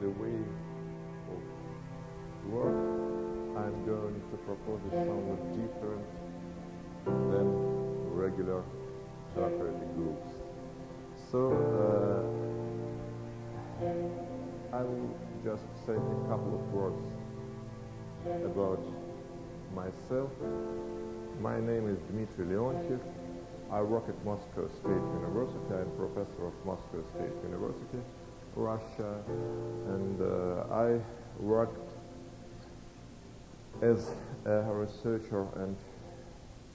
way of work, I'm going to propose is somewhat different than regular therapeutic groups. So I will just say a couple of words about myself. My name is Dmitry Leontiev. I work at Moscow State University. I'm professor of Moscow State University, Russia, and I worked as a researcher and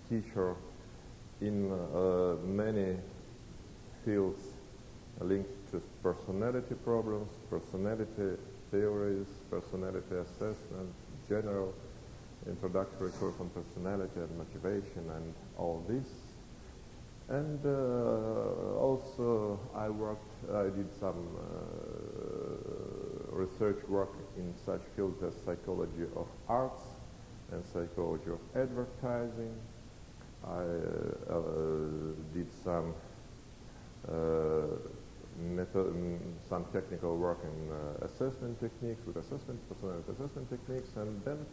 teacher in many fields linked to personality problems, personality theories, personality assessment, general introductory course on personality and motivation and all this. And also I did some research work in such fields as psychology of arts and psychology of advertising. I did some technical work in assessment techniques, with personality assessment techniques, and then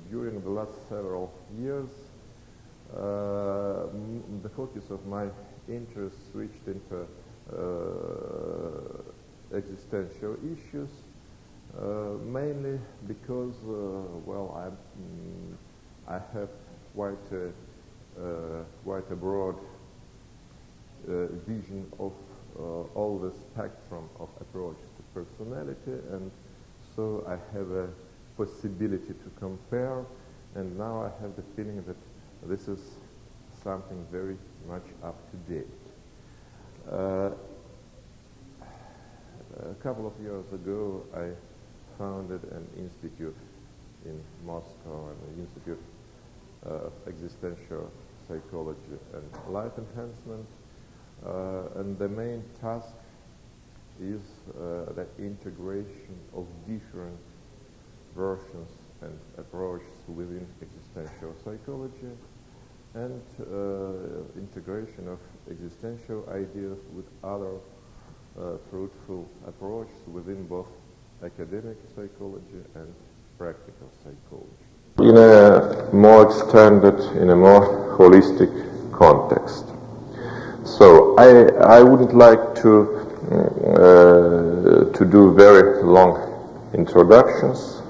during the last several years, the focus of my interest switched into existential issues, mainly because, I have quite a broad vision of all the spectrum of approach to personality, and so I have a possibility to compare, and now I have the feeling that this is something very much up to date. A couple of years ago, I founded an institute in Moscow, an institute of existential psychology and life enhancement, and the main task is the integration of different versions and approaches within existential psychology, and integration of existential ideas with other fruitful approaches within both academic psychology and practical psychology. In a more extended, in a more holistic context. So I wouldn't like to do very long introductions.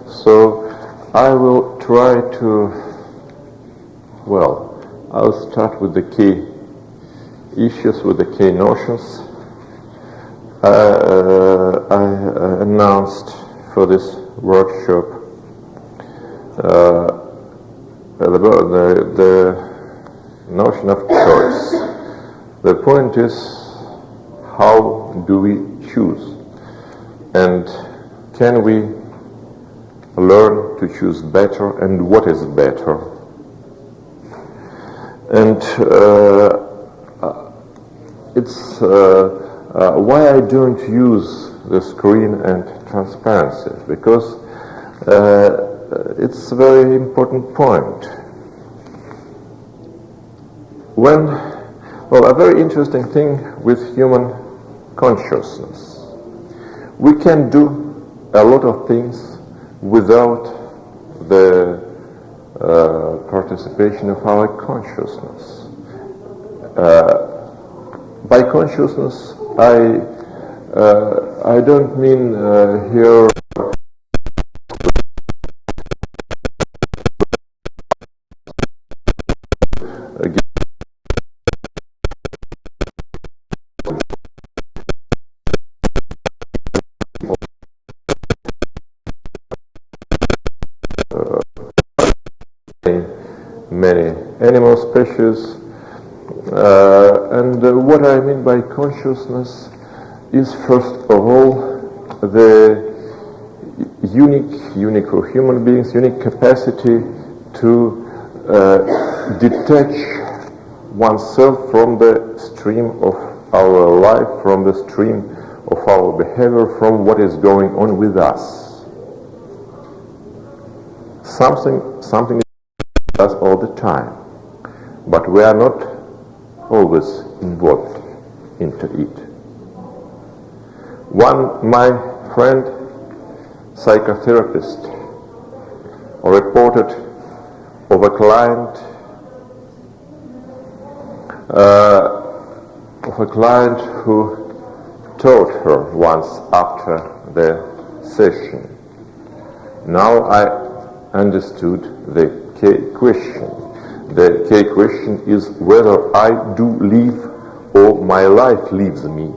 So I will try to, I'll start with the key issues, with the key notions. I announced for this workshop the notion of choice. The point is, how do we choose? And can we learn to choose better, and what is better? And it's why I don't use the screen and transparency, because it's a very important point. A very interesting thing with human consciousness. We can do a lot of things without the participation of our consciousness. By consciousness, I don't mean here many animal species, and what I mean by consciousness is, first of all, the unique for human beings, unique capacity to detach oneself from the stream of our life, from the stream of our behavior, from what is going on with us. Something us all the time, but we are not always involved into it. My friend, psychotherapist, reported of a client who told her once after the session, "Now I understood the key question. The key question is whether I do live or my life leaves me."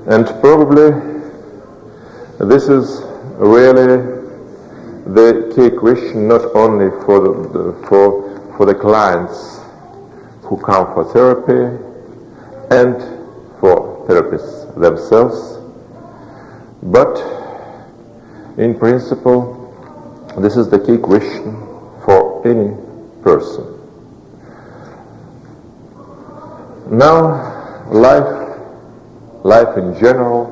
And probably this is really the key question, not only for the clients who come for therapy and for therapists themselves, but in principle, this is the key question for any person. Now, life in general,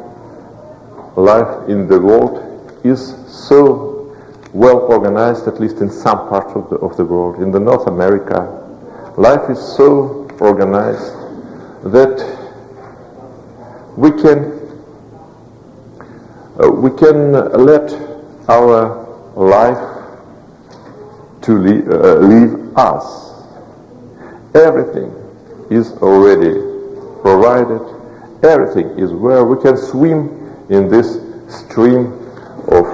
life in the world is so well organized, at least in some parts of the world. In the North America, life is so organized that we can let our life to leave us. Everything is already provided. Everything is where we can swim in this stream of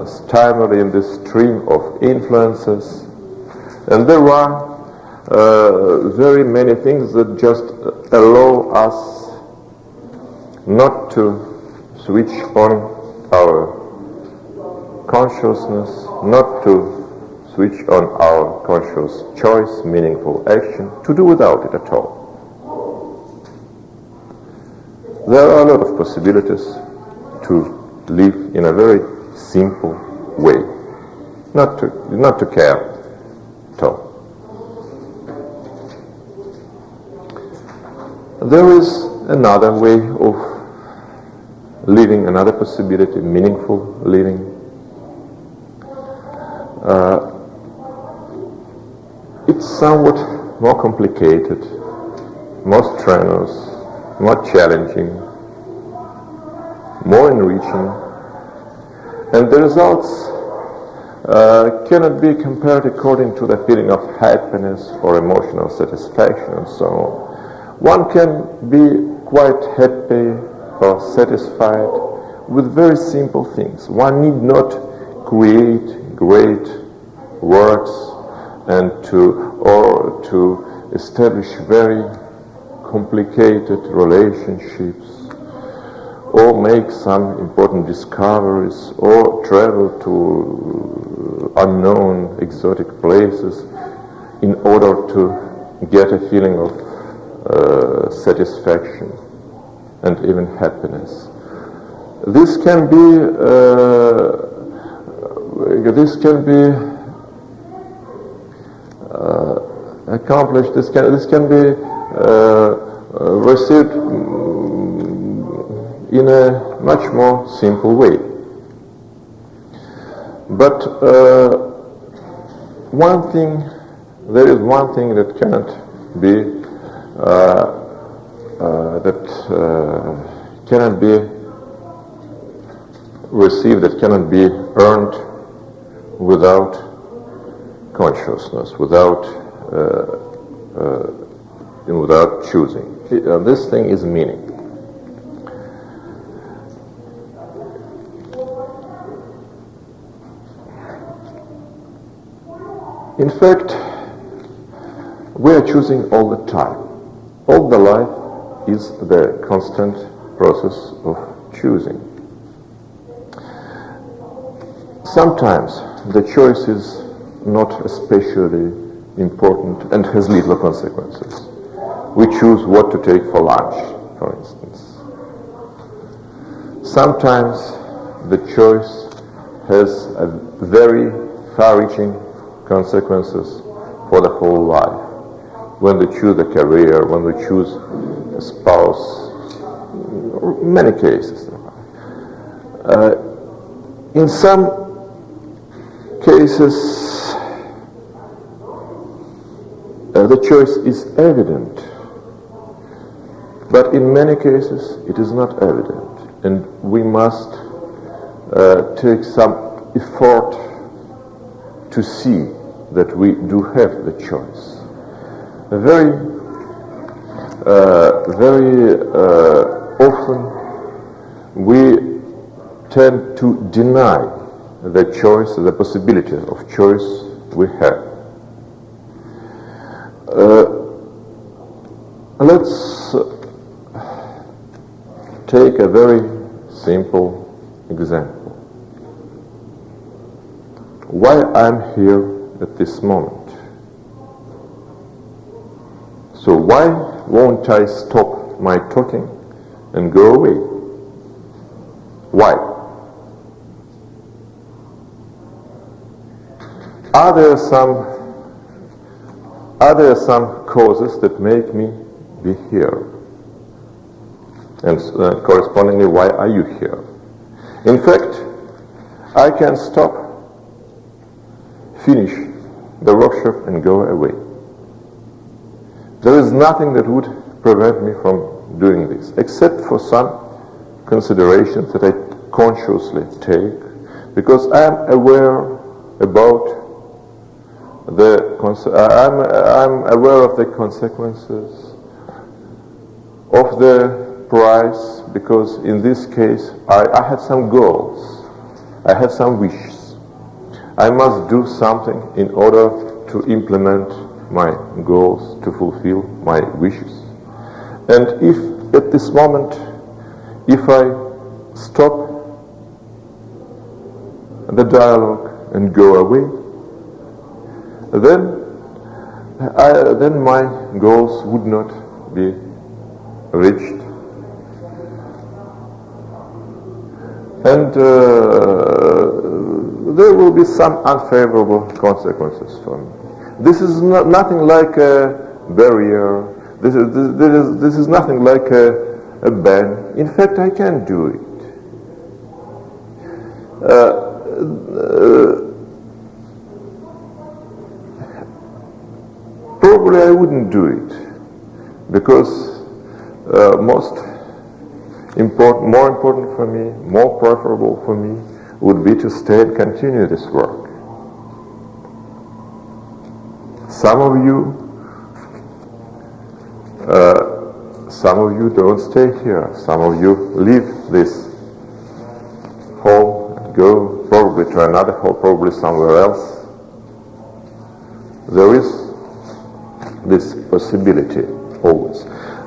stimuli, in this stream of influences. And there are very many things that just allow us not to switch on our consciousness, not to switch on our conscious choice, meaningful action, to do without it at all. There are a lot of possibilities to live in a very simple way, not to care at all. There is another way of living, another possibility, meaningful living. It's somewhat more complicated, more strenuous, more challenging, more enriching, and the results cannot be compared according to the feeling of happiness or emotional satisfaction and so on. One can be quite happy or satisfied with very simple things. One need not create great works and to establish very complicated relationships, or make some important discoveries, or travel to unknown exotic places in order to get a feeling of satisfaction and even happiness. This can be accomplished. This can be received in a much more simple way. But there is one thing that cannot be received, that cannot be earned without consciousness, without choosing. This thing is meaning. In fact, we are choosing all the time. All the life is the constant process of choosing. Sometimes the choice is not especially important and has little consequences. We choose what to take for lunch, for instance. Sometimes the choice has a very far-reaching consequences for the whole life. When we choose a career, when we choose a spouse, many cases. In some cases, the choice is evident. But in many cases it is not evident, and we must take some effort to see that we do have the choice. Very often we tend to deny the choice, the possibility of choice we have. Let's take a very simple example. Why I'm here at this moment? So why won't I stop my talking and go away? Why? Are there some causes that make me be here? And correspondingly, why are you here? In fact, I can stop, finish the workshop and go away. There is nothing that would prevent me from doing this, except for some considerations that I consciously take, because I am aware about I'm aware of the consequences of the price, because in this case I have some goals, I have some wishes. I must do something in order to implement my goals, to fulfill my wishes. And if at this moment, if I stop the dialogue and go away, then my goals would not be reached. And there will be some unfavorable consequences for me. This is nothing like a barrier. This is nothing like a ban. In fact, I can do it. Probably I wouldn't do it, because more important for me, more preferable for me, would be to stay and continue this work. Some of you don't stay here. Some of you leave this hall and go probably to another hall, probably somewhere else. There is this possibility always.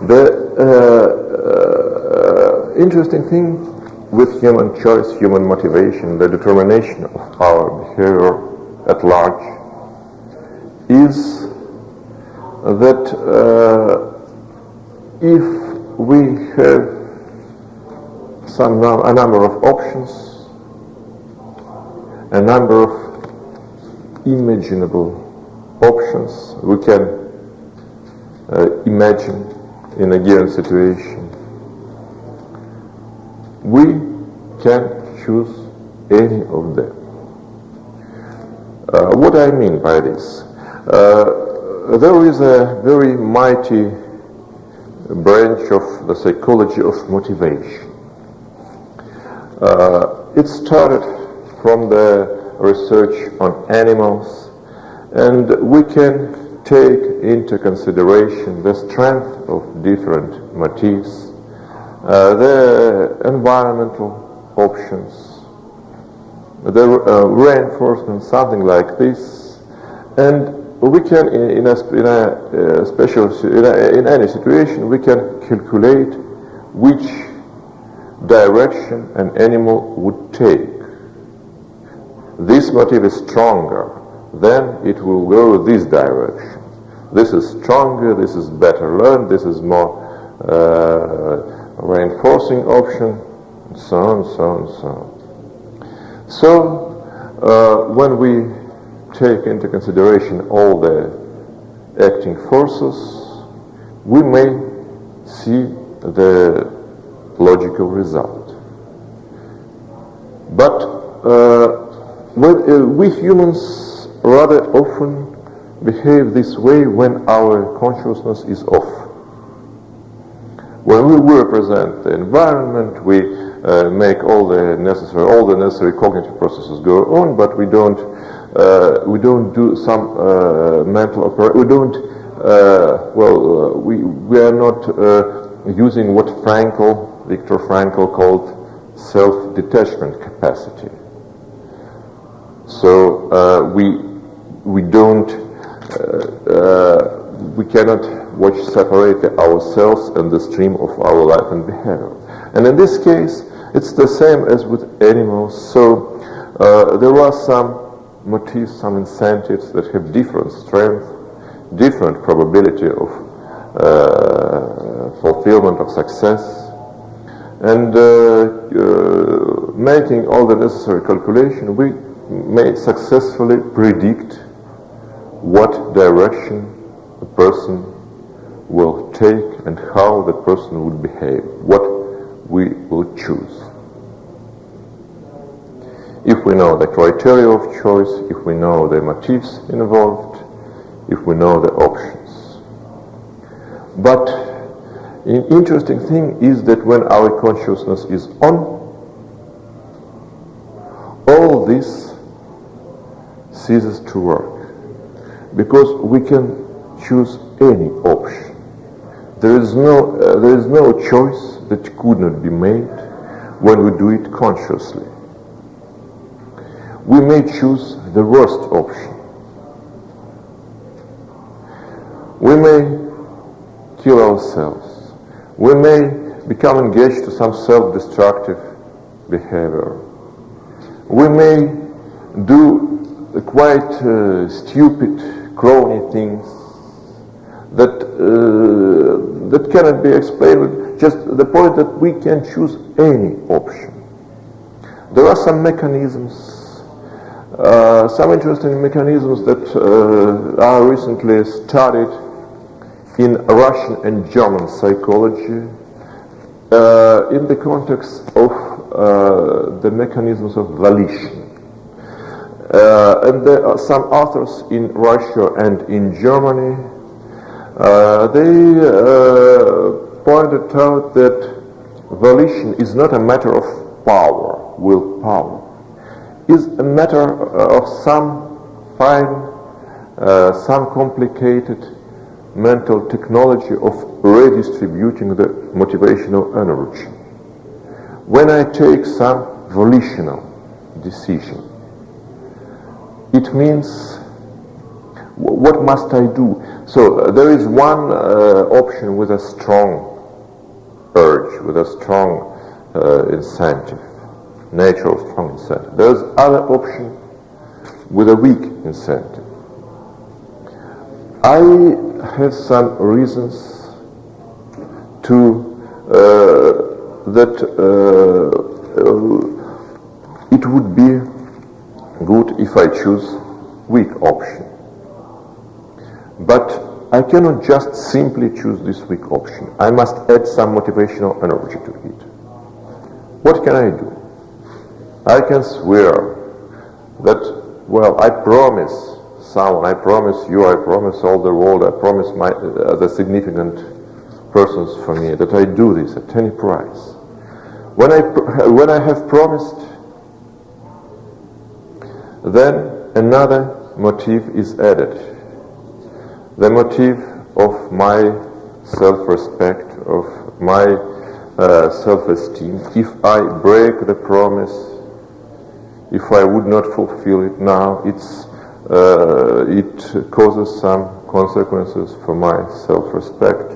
The interesting thing with human choice, human motivation, the determination of our behavior at large is that if we have a number of options, a number of imaginable options we can imagine in a given situation, we can choose any of them. What I mean by this? There is a very mighty branch of the psychology of motivation. It started from the research on animals, and we can take into consideration the strength of different motives, the environmental options, the reinforcement, something like this, and we can, in any situation, we can calculate which direction an animal would take. This motive is stronger, then it will go this direction. This is stronger, this is better learned, this is more reinforcing option, and so on, so on, so on. So, when we take into consideration all the acting forces, we may see the logical result. But we humans rather often behave this way when our consciousness is off. When we represent the environment, we make all the necessary cognitive processes go on, but we don't do some mental operation. We don't. We are not using what Viktor Frankl called self-detachment capacity. So we cannot separate ourselves and the stream of our life and behavior. And in this case, it's the same as with animals. So there are some motifs, some incentives that have different strength, different probability of fulfillment of success, and making all the necessary calculation, we may successfully predict what direction a person will take and how the person would behave, what we will choose. If we know the criteria of choice, if we know the motives involved, if we know the options. But an interesting thing is that when our consciousness is on, all this ceases to work, because we can choose any option. There is no choice that could not be made when we do it consciously. We may choose the worst option. We may kill ourselves. We may become engaged to some self-destructive behavior. We may do quite stupid, crony things that cannot be explained with just the point that we can choose any option. There are some mechanisms, some interesting mechanisms that are recently studied in Russian and German psychology in the context of the mechanisms of volition. And there are some authors in Russia and in Germany. They pointed out that volition is not a matter of power, willpower. Is a matter of some fine, some complicated mental technology of redistributing the motivational energy. When I take some volitional decision, it means, what must I do? So there is one option with a strong urge, with a strong incentive, natural strong incentive. There's other option with a weak incentive. I have some reasons to that it would be good if I choose weak option. But I cannot just simply choose this weak option. I must add some motivational energy to it. What can I do? I can swear that, well, I promise someone, I promise you, I promise all the world, I promise the significant persons for me that I do this at any price. When I have promised, then another motive is added. The motive of my self-respect, of my self-esteem. If I break the promise, if I would not fulfill it now, it causes some consequences for my self-respect.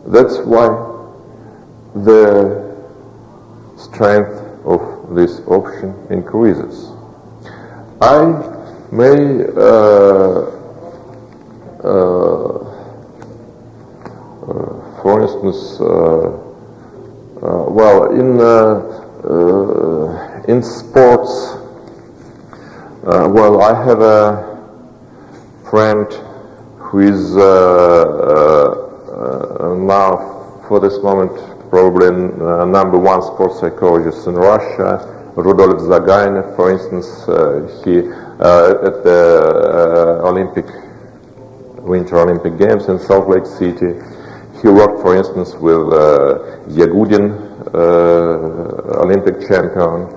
That's why the strength of this option increases. I may for instance, well, in sports, well, I have a friend who is now, for this moment, probably number one sports psychologist in Russia, Rudolf Zagayev, for instance. He at the Winter Olympic Games in Salt Lake City, He worked, for instance, with Yagudin, Olympic champion.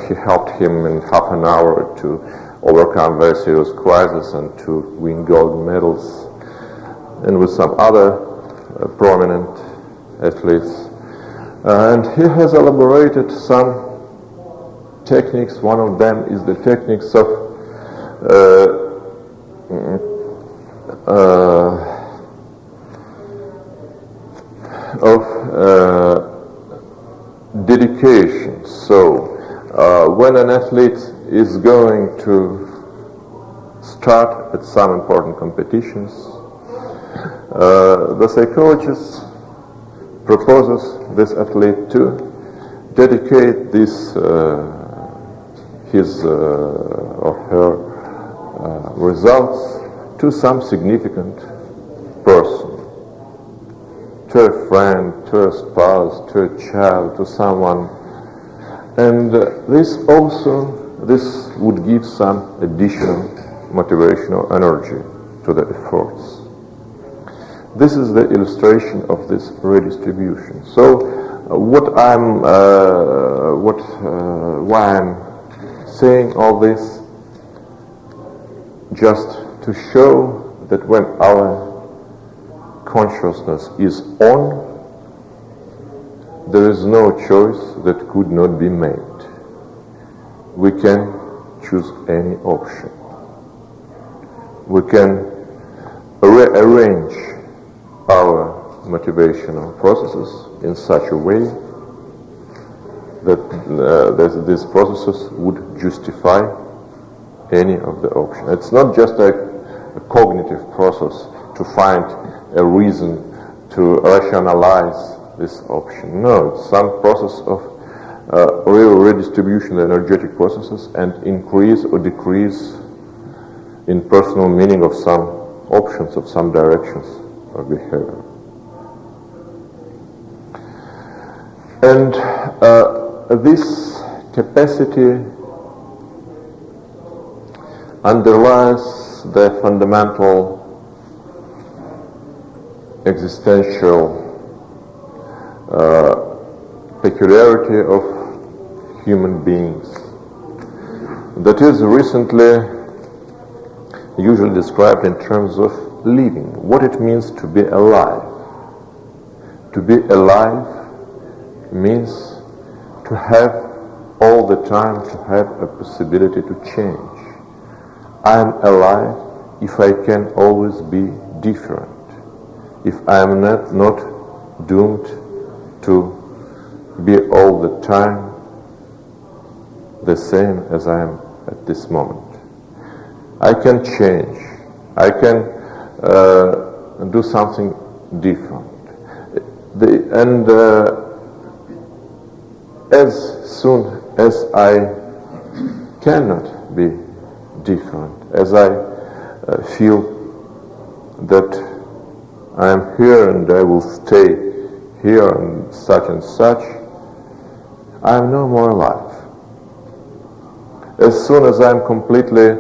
He helped him in half an hour to overcome very serious crises and to win gold medals, and with some other prominent athletes. And he has elaborated some techniques. One of them is the techniques of dedication. So when an athlete is going to start at some important competitions, the psychologist proposes this athlete to dedicate this his or her results to some significant person, to a friend, to a spouse, to a child, to someone. And this would give some additional motivational energy to the efforts. This is the illustration of this redistribution. So why I'm saying all this, just to show that when our consciousness is on, there is no choice that could not be made. We can choose any option. We can rearrange our motivational processes in such a way that these processes would justify any of the options. It's not just a cognitive process to find a reason to rationalize this option. No, it's some process of real redistribution of energetic processes and increase or decrease in personal meaning of some options, of some directions of behavior. And this capacity underlies the fundamental existential peculiarity of human beings that is recently usually described in terms of living, what it means to be alive. To be alive means to have all the time, to have a possibility to change. I am alive if I can always be different, if I am not doomed to be all the time the same as I am at this moment. I can change. I can do something different. As soon as I cannot be different, as I feel that I am here and I will stay here and such, I am no more alive. As soon as I am completely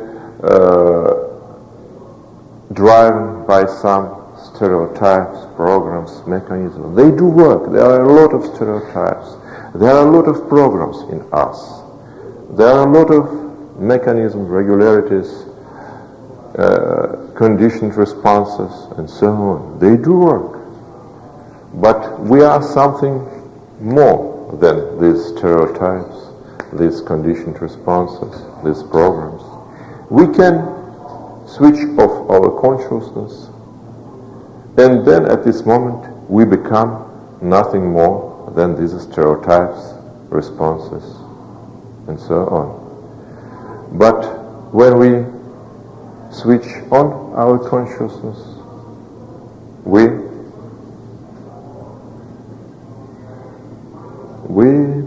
driven by some stereotypes, programs, mechanisms, they do work. There are a lot of stereotypes. There are a lot of programs in us. There are a lot of mechanisms, regularities, conditioned responses, and so on. They do work. But we are something more than these stereotypes, these conditioned responses, these programs. We can switch off our consciousness, and then at this moment we become nothing more than these stereotypes, responses, and so on. But when we switch on our consciousness, we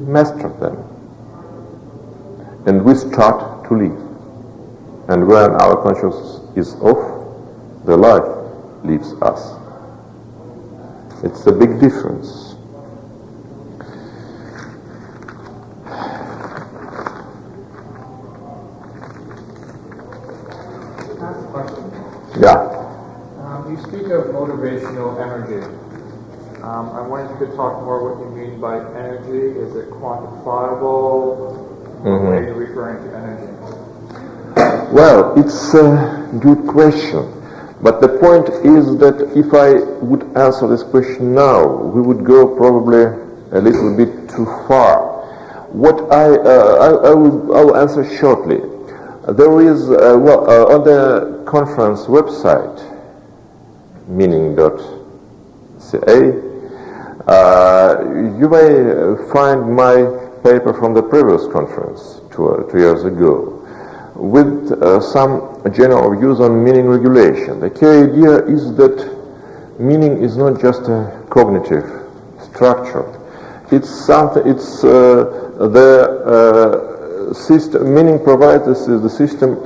master them, and we start to live. And when our consciousness is off, the life leaves us. It's a big difference. I have a question. Yeah. You speak of motivational energy. I wanted you to talk more what you mean by energy. Is it quantifiable? What way are you referring to energy? Well, it's a good question. But the point is that if I would answer this question now, we would go probably a little bit too far. What I'll answer shortly. There is, on the conference website, meaning.ca, you may find my paper from the previous conference 2 years ago with some general views on meaning regulation. The key idea is that meaning is not just a cognitive structure. It's something. It's the system. Meaning provides the system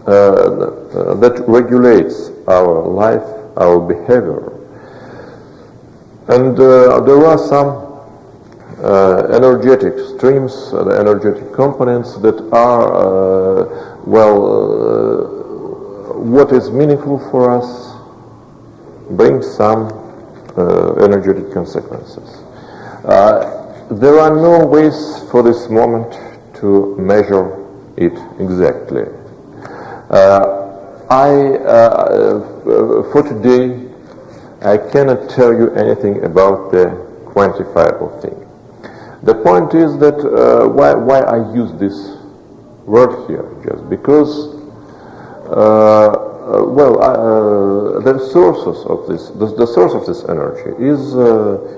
that regulates our life, our behavior. And there are some energetic streams, the energetic components that are, what is meaningful for us brings some energetic consequences. There are no ways for this moment to measure it exactly. For today, I cannot tell you anything about the quantifiable thing. The point is that why I use this word here, just because the sources of this, the source of this energy is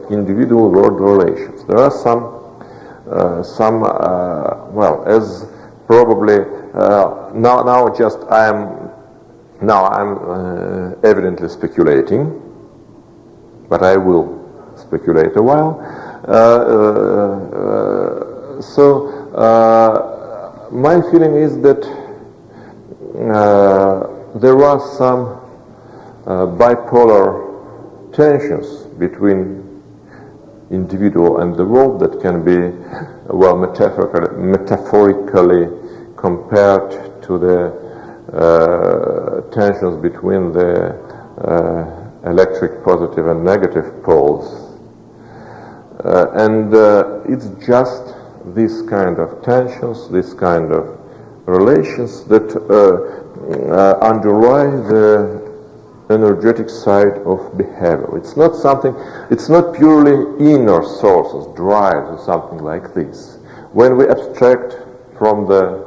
individual world relations. There are some as probably I'm evidently speculating, but I will speculate a while. My feeling is that there are some bipolar tensions between individual and the world that can be, metaphorically compared to the tensions between the electric positive and negative poles. It's just this kind of tensions, this kind of relations that underlie the energetic side of behavior. It's not purely inner sources, drives or something like this. When we abstract from the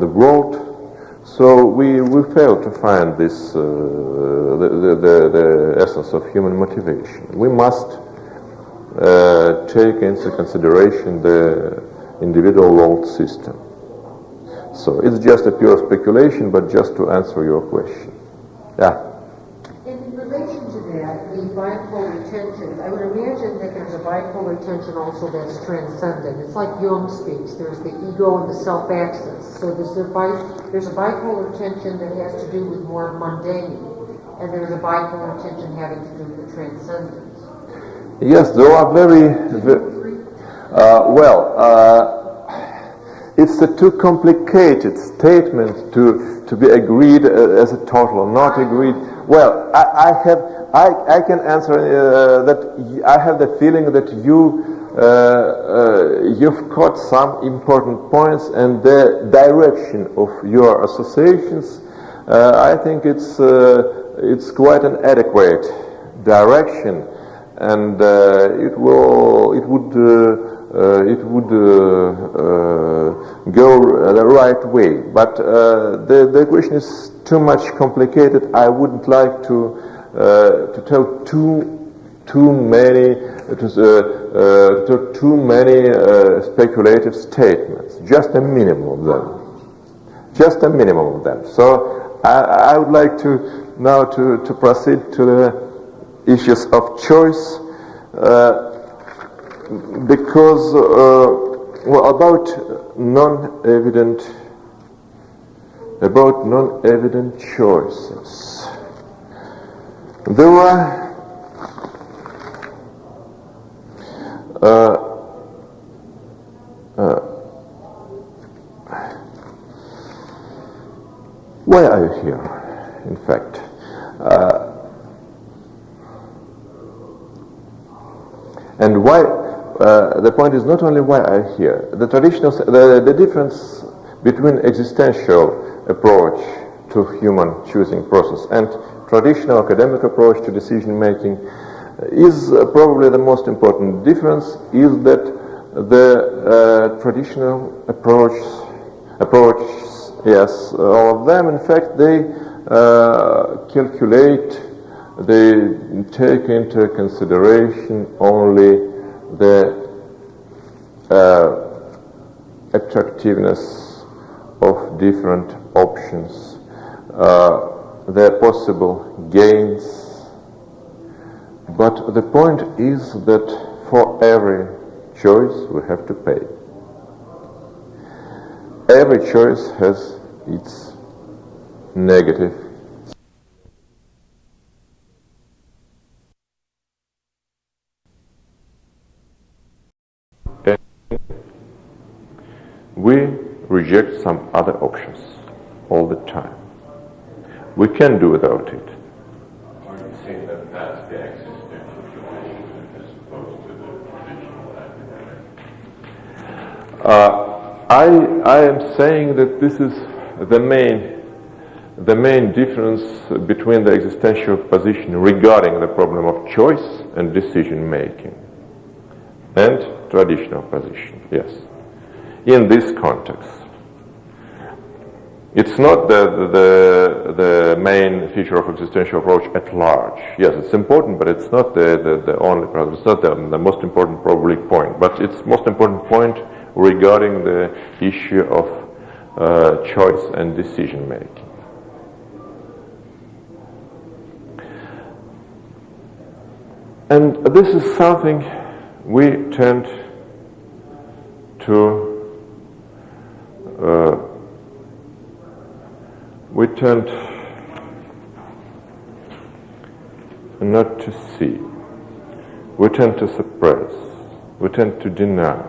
world, so we fail to find this the essence of human motivation. We must take into consideration the individual world system. So it's just a pure speculation, but just to answer your question. Yeah. In relation to that, the bipolar tension, I would imagine that there's a bipolar tension also that's transcendent. It's like Jung speaks. There's the ego and the self-axis. So there's a bipolar tension that has to do with more mundane, and there's a bipolar tension having to do with transcendence. Yes, there are it's a too complicated statement to be agreed as a total or not agreed. Well, I can answer that I have the feeling that you've caught some important points, and the direction of your associations, I think it's quite an adequate direction, and it would go the right way. But the question is too much complicated. I wouldn't like to tell too many speculative statements. Just a minimum of them. So I would like to now to proceed to the issues of choice, because about non-evident choices. There are why are you here? In fact, And why, the point is not only why I'm here. The traditional, the difference between existential approach to human choosing process and traditional academic approach to decision making is probably the most important difference, is that the traditional approaches, yes, all of them, in fact, they calculate, they take into consideration only the attractiveness of different options, their possible gains. But the point is that for every choice we have to pay. Every choice has its negative. And we reject some other options all the time. We can do without it. Are you saying that that's the existential tradition as opposed to the traditional academic? I am saying that this is the main difference between the existential position regarding the problem of choice and decision making and traditional position, yes. In this context, it's not the main feature of existential approach at large. Yes, it's important, but it's not the only problem. It's not the most important probably point, but it's most important point regarding the issue of choice and decision making. And this is something we tend to not to see. We tend to suppress. We tend to deny.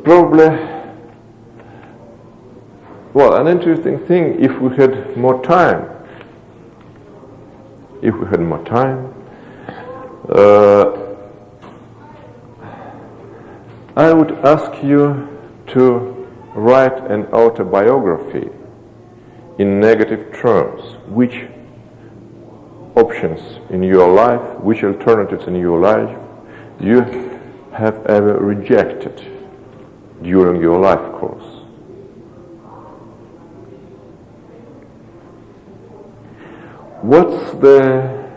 Probably, well, an interesting thing, if we had more time, I would ask you to write an autobiography in negative terms. Which options in your life, which alternatives in your life you have ever rejected during your life course? What's the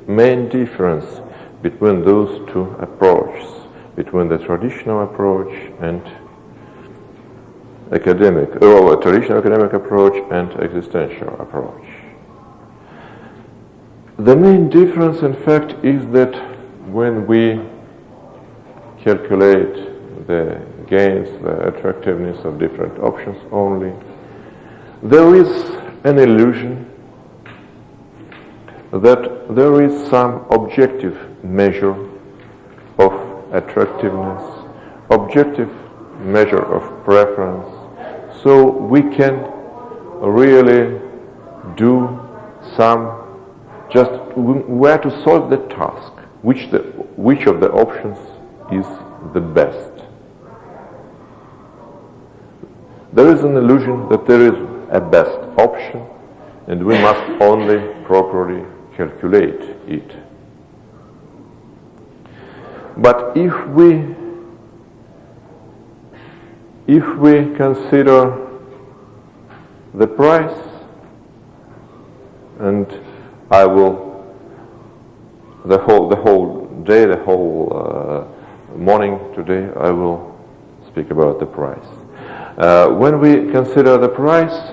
main difference between those two approaches, between the traditional approach and traditional academic approach and existential approach? The main difference, in fact, is that when we calculate the gains, the attractiveness of different options only, there is an illusion that there is some objective measure of attractiveness, objective measure of preference, so we can really do some, just where to solve the task, which of the options is the best. There is an illusion that there is a best option and we must only properly calculate it. But if we consider the price, and I will the whole day, the whole morning today, I will speak about the price. When we consider the price,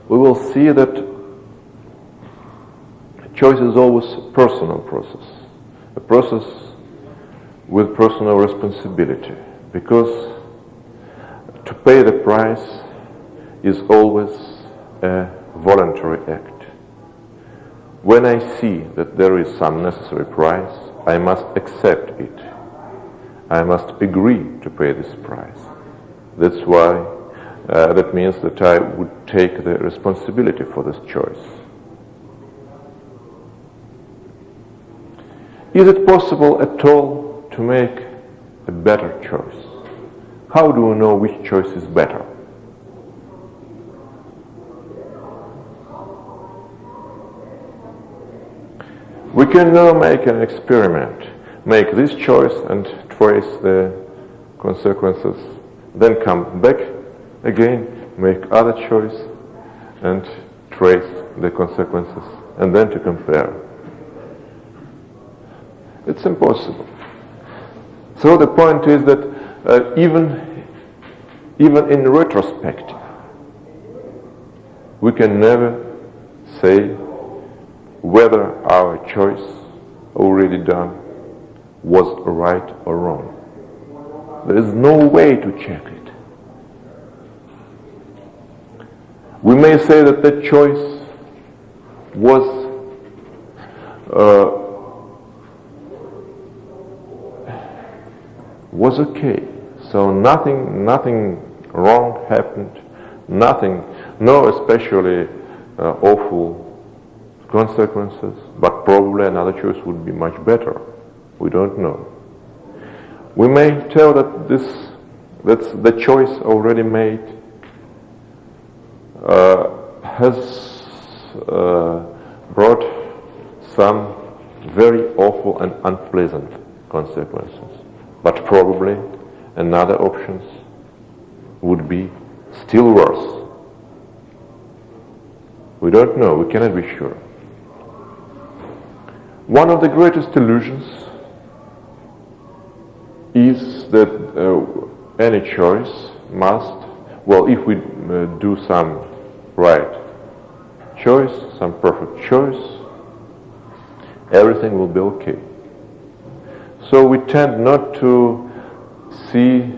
we will see that choice is always a personal process, a process with personal responsibility, because to pay the price is always a voluntary act. When I see that there is some necessary price, I must accept it. I must agree to pay this price. That's why, that means that I would take the responsibility for this choice. is it possible at all to make a better choice? How do we know which choice is better? We can now make an experiment, make this choice and trace the consequences, then come back again, make other choice and trace the consequences, and then to compare. It's impossible. So the point is that even in retrospect, we can never say whether our choice already done was right or wrong. There is no way to check it. We may say that the choice was okay. So nothing wrong happened, no especially awful consequences, but probably another choice would be much better. We don't know. We may tell that that's the choice already made has brought some very awful and unpleasant consequences. But probably another options would be still worse. We don't know, we cannot be sure. One of the greatest illusions is that any choice must, well, if we do some right choice, some perfect choice, everything will be okay. So we tend not to see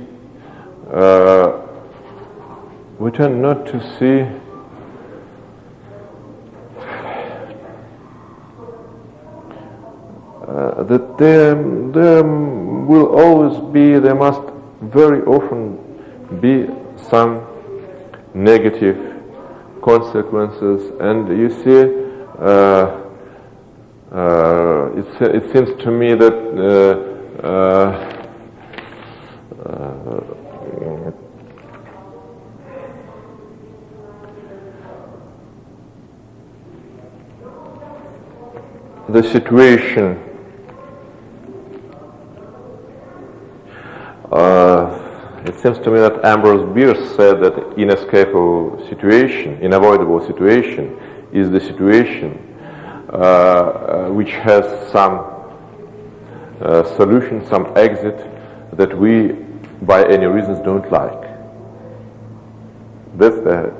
that there will always be, there must very often be some negative consequences, and you see, it seems to me that the situation it seems to me that Ambrose Bierce said that inescapable situation, unavoidable situation, is the situation which has some solution, some exit that we, by any reasons, don't like. That's the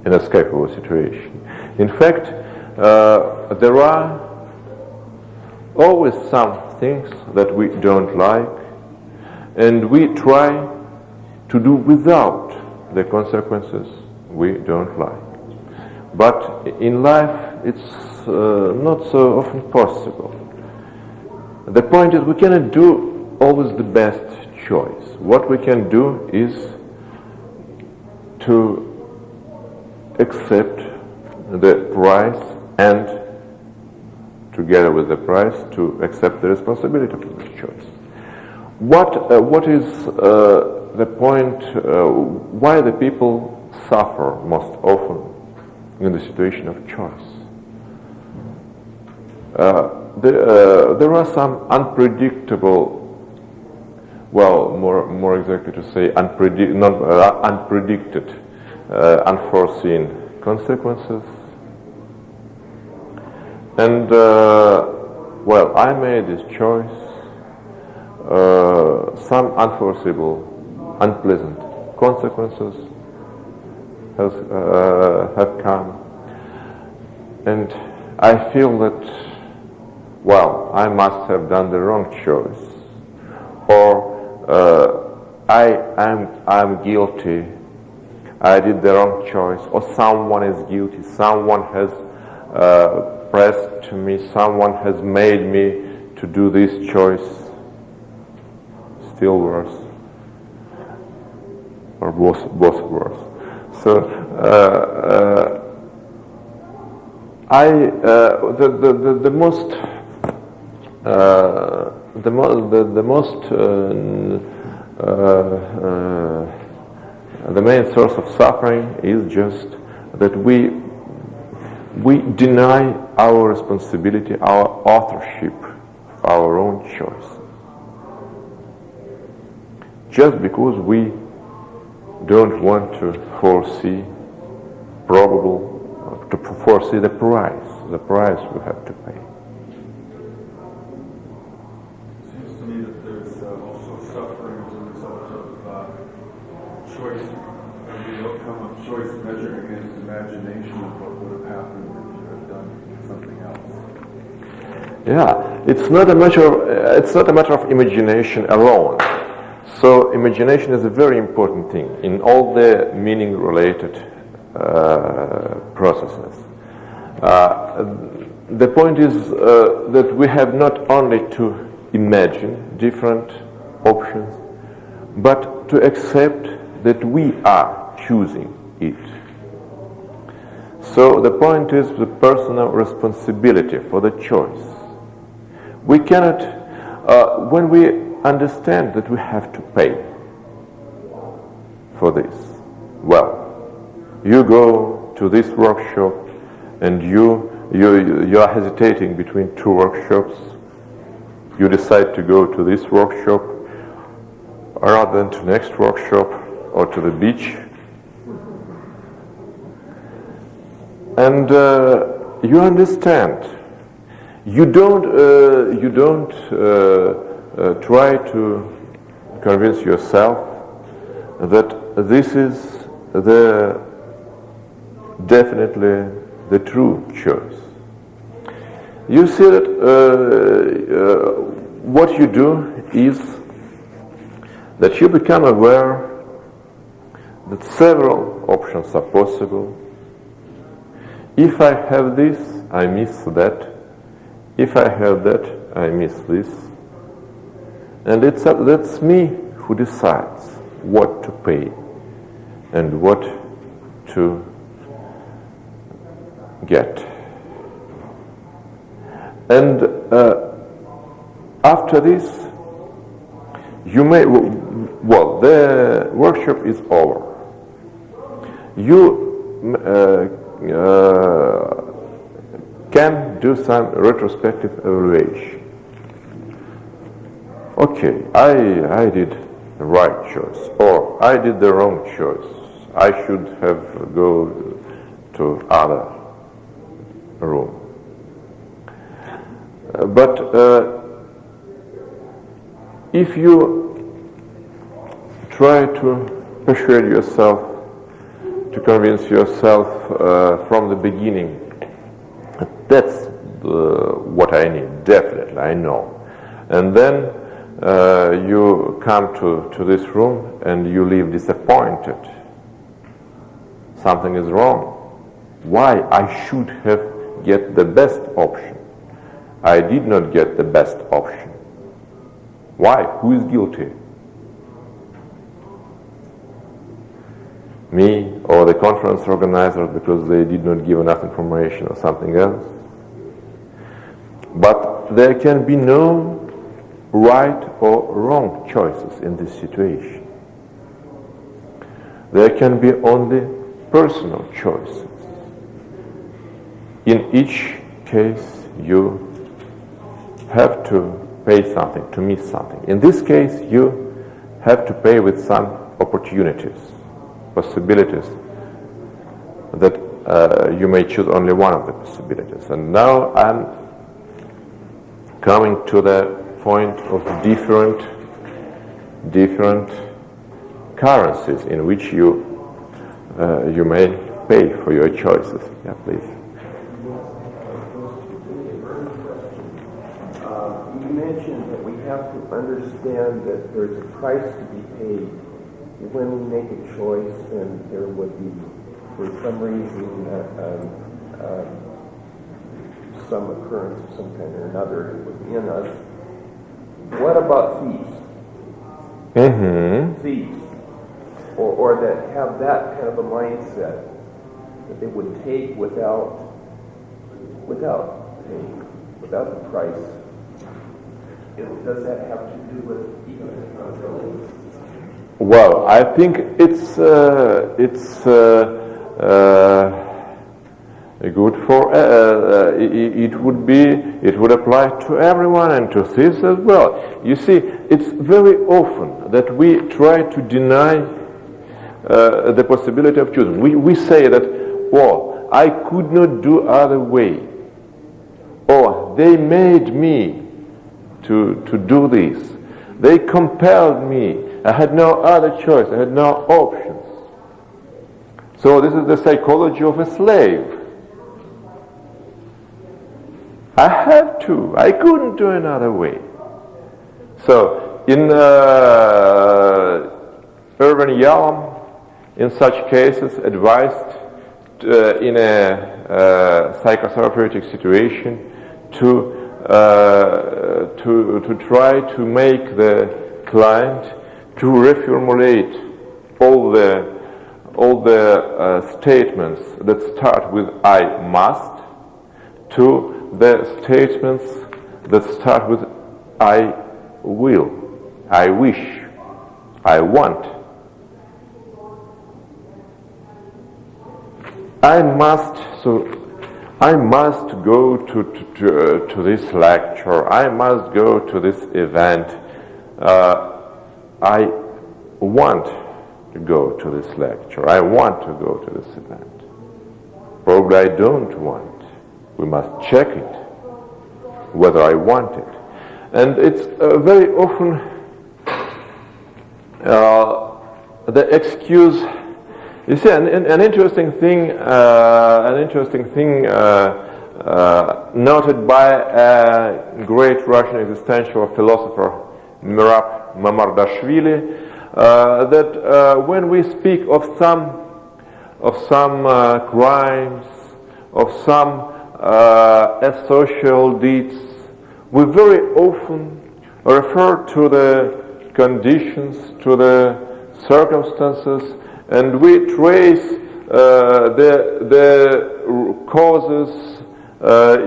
inescapable situation. In fact, there are always some things that we don't like, and we try to do without the consequences we don't like. But in life, it's not so often possible. The point is we cannot do always the best choice. What we can do is to accept the price and, together with the price, to accept the responsibility for this choice. What is the point, why the people suffer most often in the situation of choice? There are some unpredictable, well, more exactly to say, unpredicted, unforeseen consequences. And, well, I made this choice. Some unforeseeable, unpleasant consequences have come, and I feel that, well, I must have done the wrong choice, or I'm guilty, I did the wrong choice, or someone is guilty, someone has pressed to me, someone has made me to do this choice. Still worse, or both worse. So the most the main source of suffering is just that we deny our responsibility, our authorship, our own choice. Just because we don't want to foresee the price we have to pay. Seems to me that there's also suffering as a result of choice, and the outcome of choice measured against imagination of what would have happened if you had done something else. Yeah, it's not a matter of imagination alone. So imagination is a very important thing in all the meaning-related processes. The point is that we have not only to imagine different options, but to accept that we are choosing it. So the point is the personal responsibility for the choice. We cannot, when we understand that we have to pay for this, well, you go to this workshop and you are hesitating between two workshops. You decide to go to this workshop rather than to next workshop or to the beach. And you understand. You don't try to convince yourself that this is definitely the true choice. You see that what you do is that you become aware that several options are possible. If I have this, I miss that. If I have that, I miss this. And that's me who decides what to pay and what to get. And after this, you may, well, the workshop is over. You can do some retrospective evaluation. Okay, I did the right choice, or I did the wrong choice. I should have go to other room. But if you try to persuade yourself, to convince yourself from the beginning, that's what I need, definitely, I know. And then you come to this room and you leave disappointed. Something is wrong. Why? I should have get the best option. I did not get the best option. Why? Who is guilty? Me or the conference organizer because they did not give enough information or something else? But there can be no right or wrong choices in this situation. There can be only personal choices. In each case, you have to pay something, to miss something. In this case, you have to pay with some opportunities, possibilities, that you may choose only one of the possibilities. And now I'm coming to the point of different currencies in which you may pay for your choices. Yeah, please. You mentioned that we have to understand that there's a price to be paid when we make a choice, and there would be, for some reason, some occurrence of some kind or another within us. What about thieves? Mm-hmm. Thieves, or that have that kind of a mindset that they would take without paying, without the price Does that have to do with ego responsibility? Well, I think it's good for it would apply to everyone and to thieves as well. You see, it's very often that we try to deny the possibility of choosing. We say that, well, I could not do other way, or they made me to do this. They compelled me. I had no other choice. I had no options. So this is the psychology of a slave. I had to. I couldn't do another way. So in Irvin Yalom, in such cases, advised in a psychotherapeutic situation to try to make the client to reformulate all the statements that start with I must to the statements that start with I will, I wish, I want. I must go to this lecture. I must go to this event. I want to go to this lecture. I want to go to this event. Probably I don't want. We must check it, whether I want it. And it's very often the excuse. You see, an interesting thing noted by a great Russian existential philosopher, Merab Mamardashvili, that when we speak of some crimes, of some asocial deeds, we very often refer to the conditions, to the circumstances, and we trace the causes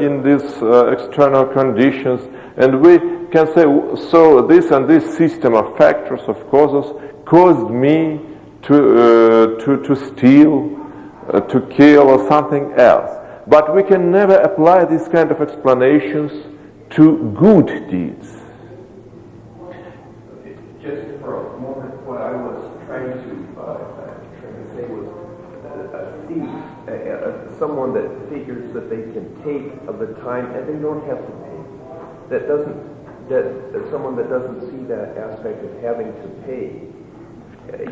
in these external conditions, and we can say, so this and this system of factors, of causes, caused me to steal, to kill, or something else. But we can never apply these kind of explanations to good deeds. Just for a moment, what I was trying to say was a thief, someone that figures that they can take of the time and they don't have to pay. Someone that doesn't see that aspect of having to pay.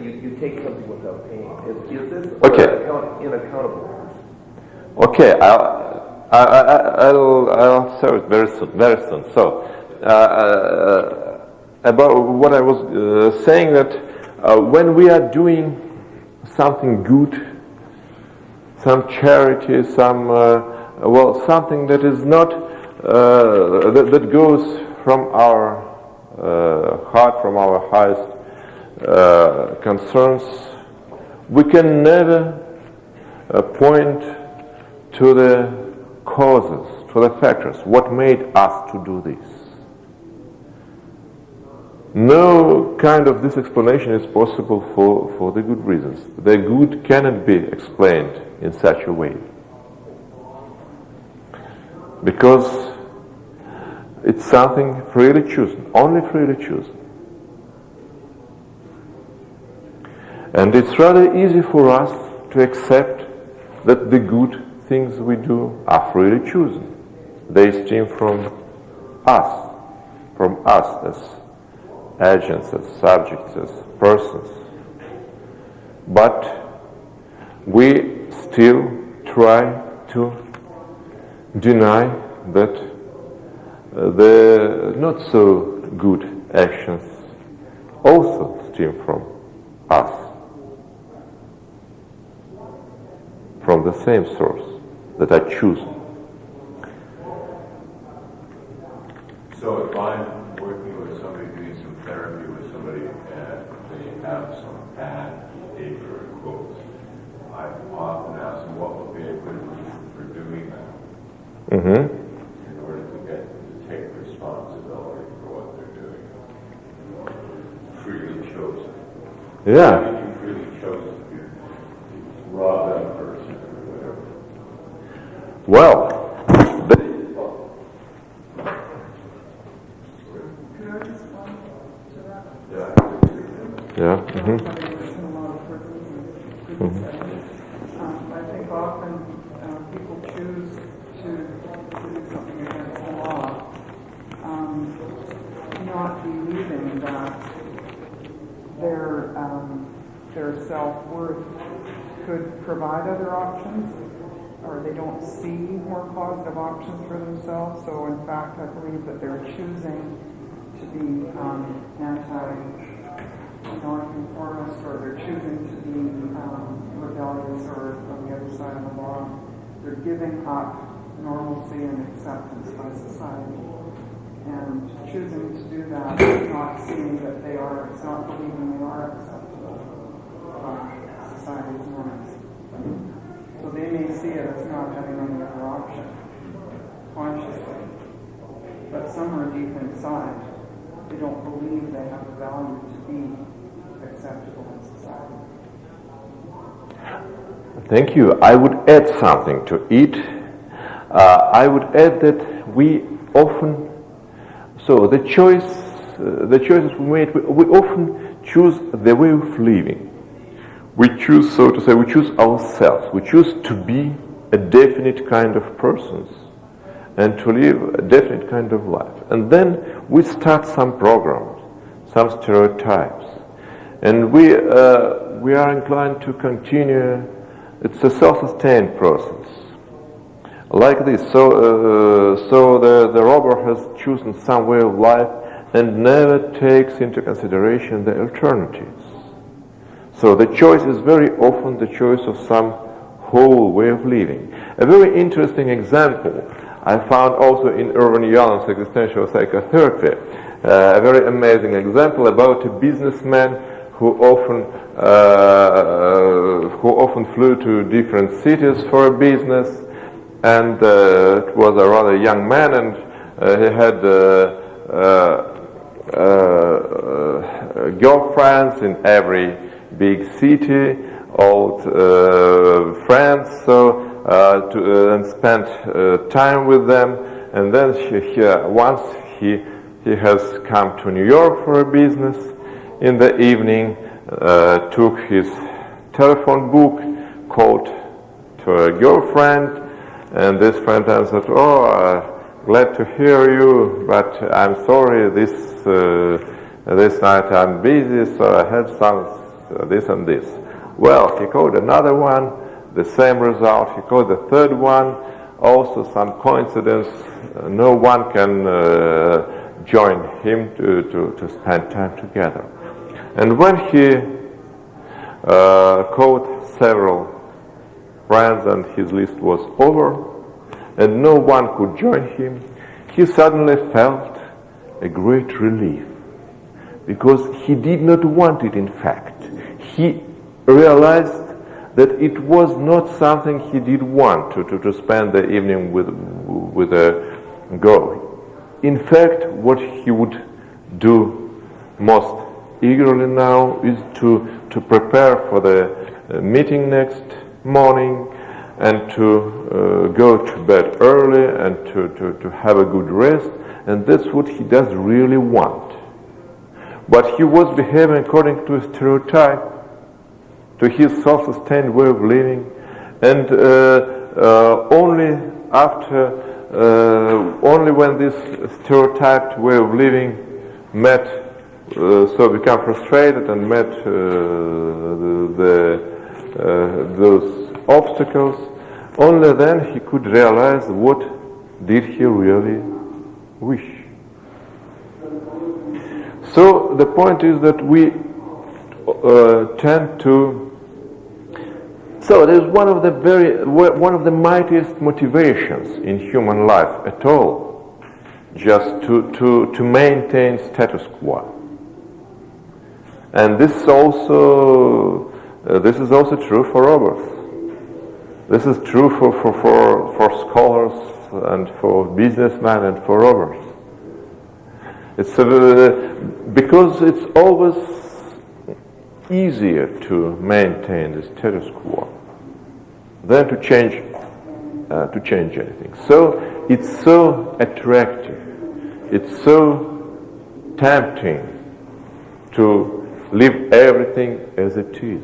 You take something without paying. Is this unaccountable? Okay, I'll say it very soon. So, about what I was saying, that when we are doing something good, some charity, something that is not that goes from our heart, from our highest concerns, we can never point to the causes, to the factors, what made us to do this. No kind of this explanation is possible for the good reasons. The good cannot be explained in such a way, because it's something freely chosen, only freely chosen. And it's rather easy for us to accept that the good things we do are freely chosen. They stem from us as agents, as subjects, as persons. But we still try to deny that the not so good actions also stem from us, from the same source that I choose. So if I'm working with somebody, doing some therapy with somebody, and they have some bad behavior, in quotes, I often ask them what would be a good reason for doing that, in order to take responsibility for what Yeah. You really chose to rob that person or whatever. Well, Could I respond to that? yeah. Mm-hmm. I think often people choose to do something against the law, not believing that their self-worth could provide other options, or they don't see more positive options for themselves. So in fact, I believe that they're choosing to be anti-nonconformist, or they're choosing to be rebellious or on the other side of the law. They're giving up normalcy and acceptance by society. And choosing to do that, not seeing that they are, it's not believing they are acceptable by society's norms. So they may see it as not having any other option, consciously. But somewhere deep inside, they don't believe they have the value to be acceptable in society. Thank you. I would add something to it. I would add that we often, so the choices we made, we often choose the way of living. We choose, so to say, we choose ourselves. We choose to be a definite kind of persons and to live a definite kind of life. And then we start some programs, some stereotypes. And we are inclined to continue. It's a self-sustained process. Like this, so the robber has chosen some way of life and never takes into consideration the alternatives. So the choice is very often the choice of some whole way of living. A very interesting example I found also in Irvin Yalom's Existential Psychotherapy, a very amazing example about a businessman who often flew to different cities for a business. And it was a rather young man, and he had girlfriends in every big city, old friends, and spent time with them. And then once he has come to New York for a business. In the evening, took his telephone book, called to a girlfriend. And this friend answered, glad to hear you, but I'm sorry, this night I'm busy, so I had some this and this. Well, he called another one, the same result. He called the third one, also some coincidence. No one can join him to spend time together. And when he called several friends and his list was over, and no one could join him, he suddenly felt a great relief, because he did not want it. In fact, he realized that it was not something he did want to spend the evening with a girl. In fact, what he would do most eagerly now is to prepare for the meeting next morning, and to go to bed early, and to have a good rest, and that's what he does really want. But he was behaving according to a stereotype, to his self-sustained way of living, and only when this stereotyped way of living become frustrated and met those obstacles, only then he could realize what did he really wish. So the point is that we tend to. So there's one of the mightiest motivations in human life at all, just to maintain status quo. And this is also true for robbers. This is true for scholars and for businessmen and for robbers. It's because it's always easier to maintain the status quo than to change anything. So it's so attractive, it's so tempting to leave everything as it is.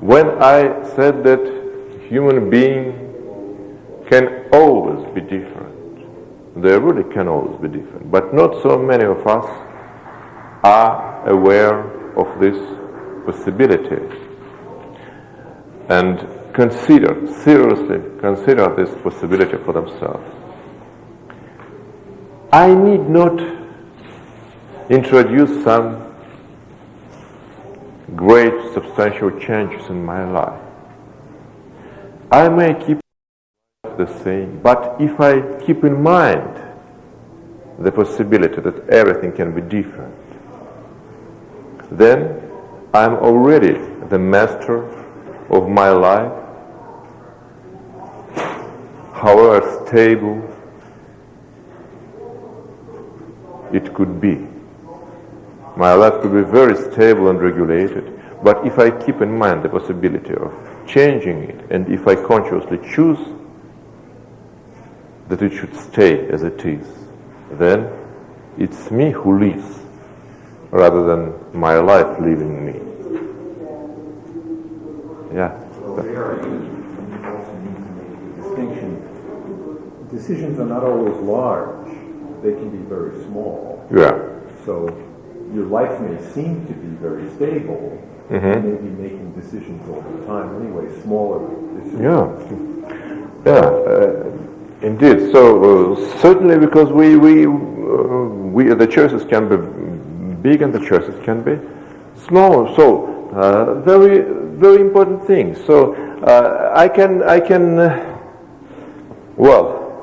When I said that human being can always be different, they really can always be different, but not so many of us are aware of this possibility and seriously consider this possibility for themselves. I need not introduce some great substantial changes in my life. I may keep the same, but if I keep in mind the possibility that everything can be different, then I'm already the master of my life, however stable it could be. My life could be very stable and regulated, but if I keep in mind the possibility of changing it, and if I consciously choose that it should stay as it is, then it's me who lives, rather than my life leaving me. Yeah. Well, there you also need to make a distinction. Decisions are not always large. They can be very small. Yeah. So your life may seem to be very stable. You may be making decisions all the time anyway, smaller decisions. Indeed. So certainly, because we the choices can be big and the choices can be small. So very important things. So I can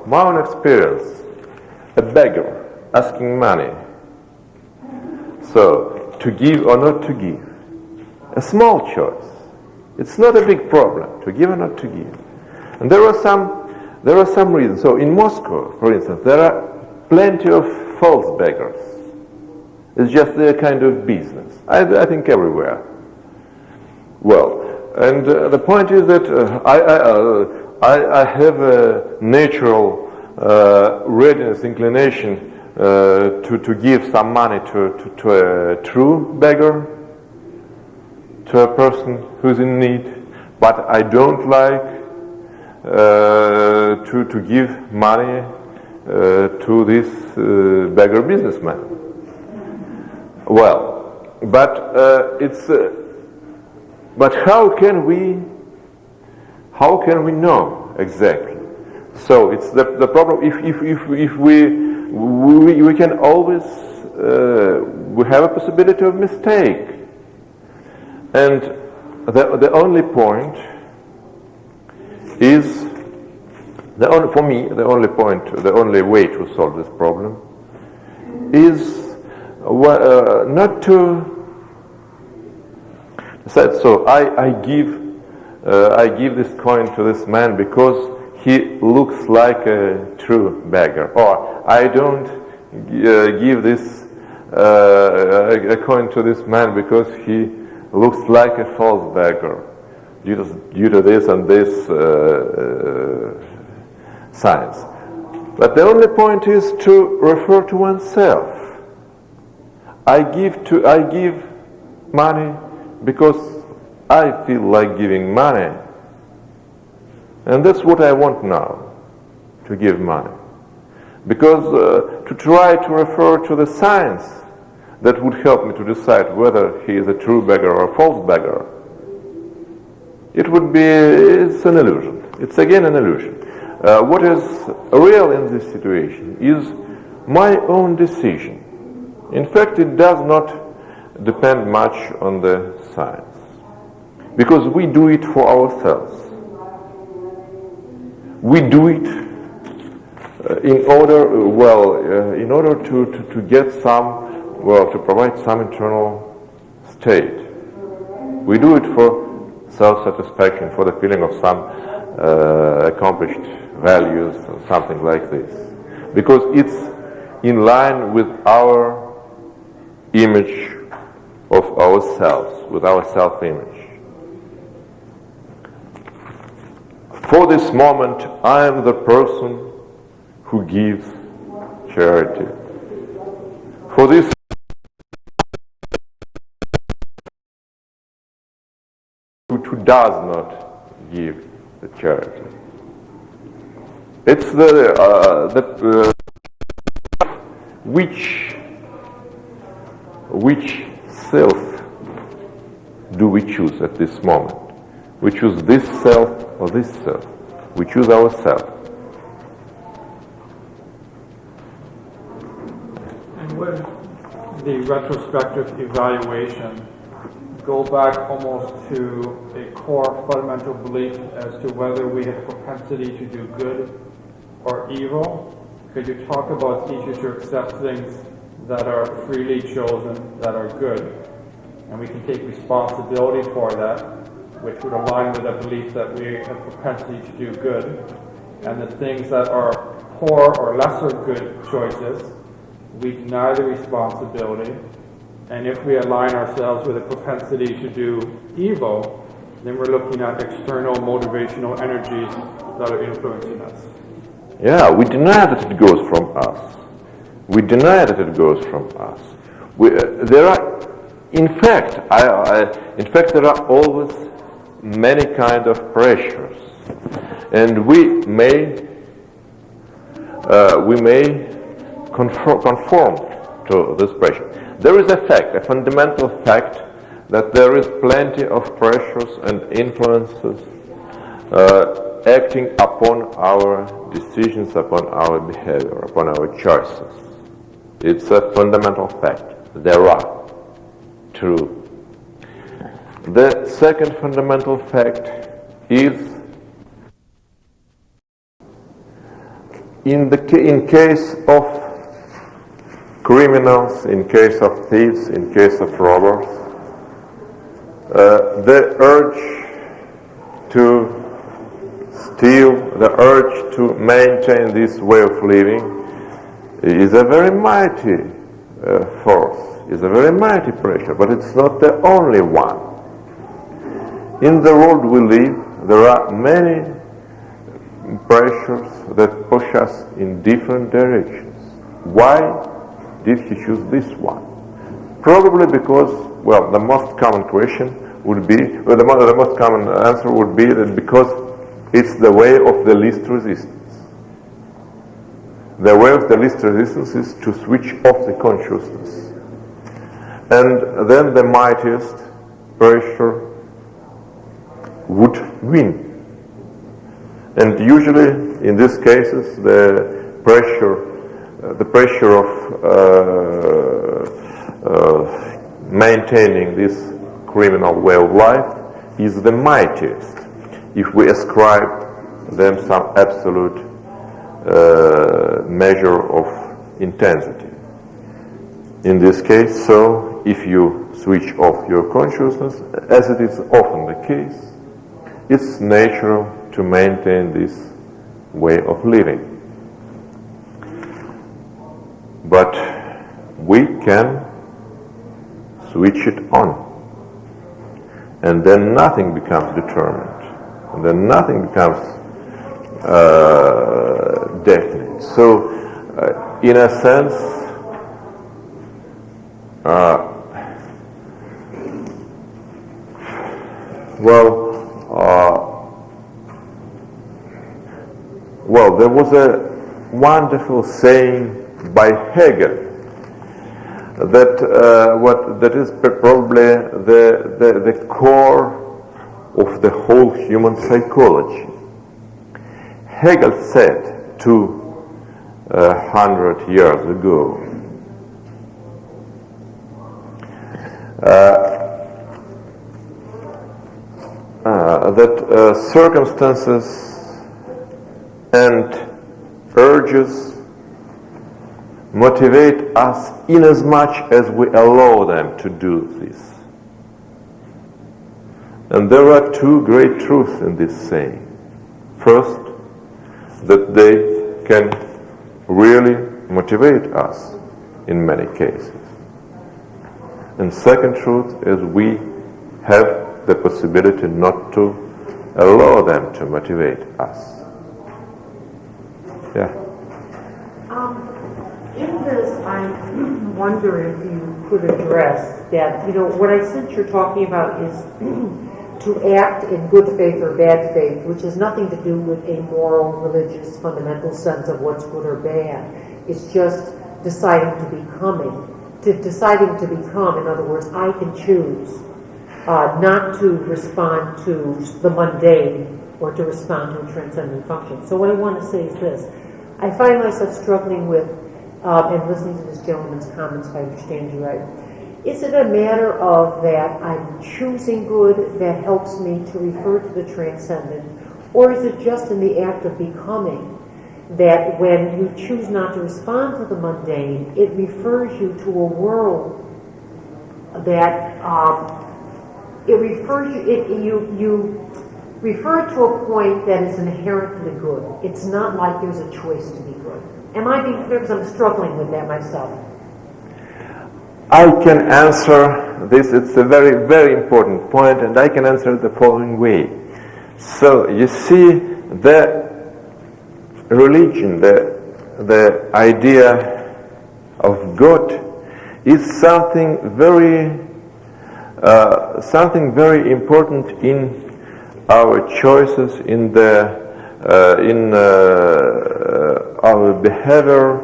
my own experience, a beggar asking money, so to give or not to give, a small choice. It's not a big problem to give or not to give. And there are some reasons. So in Moscow, for instance, there are plenty of false beggars. It's just their kind of business. I think everywhere. Well, and the point is that I have a natural readiness, inclination to give some money to a true beggar, to a person who's in need, but I don't like to give money to this beggar businessman. Well, but how can we know exactly? So it's the problem. If we can always we have a possibility of mistake, and the only point is the only way to solve this problem is not to say, so I give this coin to this man because he looks like a true beggar, or I don't give this a coin to this man because he looks like a false beggar due to this and this signs. But the only point is to refer to oneself. I give money because I feel like giving money. And that's what I want now, to give money. Because to try to refer to the science that would help me to decide whether he is a true beggar or a false beggar, it's an illusion. It's again an illusion. What is real in this situation is my own decision. In fact, it does not depend much on the science, because we do it for ourselves. We do it in order to get to provide some internal state. We do it for self-satisfaction, for the feeling of some accomplished values or something like this, because it's in line with our image of ourselves, with our self-image. For this moment, I am the person who gives charity. For this who does not give the charity. It's which self do we choose at this moment? We choose this self or this self. We choose ourselves. And with the retrospective evaluation, go back almost to a core fundamental belief as to whether we have a propensity to do good or evil. Could you talk about teachers who accept things that are freely chosen, that are good, and we can take responsibility for that, which would align with a belief that we have propensity to do good, and the things that are poor or lesser good choices, we deny the responsibility, and if we align ourselves with a propensity to do evil, then we're looking at external motivational energies that are influencing us. Yeah, we deny that it goes from us. We deny that it goes from us. There are, in fact, there are always many kind of pressures, and we may conform to this pressure. There is a fact, a fundamental fact, that there is plenty of pressures and influences acting upon our decisions, upon our behavior, upon our choices. It's a fundamental fact. There are. True. The second fundamental fact is in case of criminals, in case of thieves, in case of robbers, the urge to steal, the urge to maintain this way of living is a very mighty force, is a very mighty pressure, but it's not the only one. In the world we live, there are many pressures that push us in different directions. Why did he choose this one? Probably because, well, the most common question would be, well, the most common answer would be that because it's the way of the least resistance. The way of the least resistance is to switch off the consciousness. And then the mightiest pressure would win. And usually, in these cases, the pressure of maintaining this criminal way of life is the mightiest, if we ascribe them some absolute measure of intensity. In this case, so if you switch off your consciousness, as it is often the case, it's natural to maintain this way of living. But we can switch it on, and then nothing becomes determined, and then nothing becomes definite. So, in a sense, there was a wonderful saying by Hegel that is probably the core of the whole human psychology. Hegel said 200 years ago that circumstances and urges motivate us inasmuch as we allow them to do this. And there are two great truths in this saying. First, that they can really motivate us in many cases. And second truth is we have the possibility not to allow them to motivate us. Yeah. In this, I wonder if you could address that, what I sense you're talking about is to act in good faith or bad faith, which has nothing to do with a moral, religious, fundamental sense of what's good or bad. It's just deciding to become, in other words, I can choose not to respond to the mundane or to respond to a transcendent function. So what I want to say is this. I find myself struggling with, and listening to this gentleman's comments, if I understand you right, is it a matter of that I'm choosing good that helps me to refer to the transcendent, or is it just in the act of becoming that when you choose not to respond to the mundane, it refers you to a world that you refer to a point that is inherently good. It's not like there's a choice to be good. Am I being clear? Because I'm struggling with that myself. I can answer this. It's a very, very important point, and I can answer it the following way. So, you see, the religion, the idea of God is something very important in our choices, in our behavior,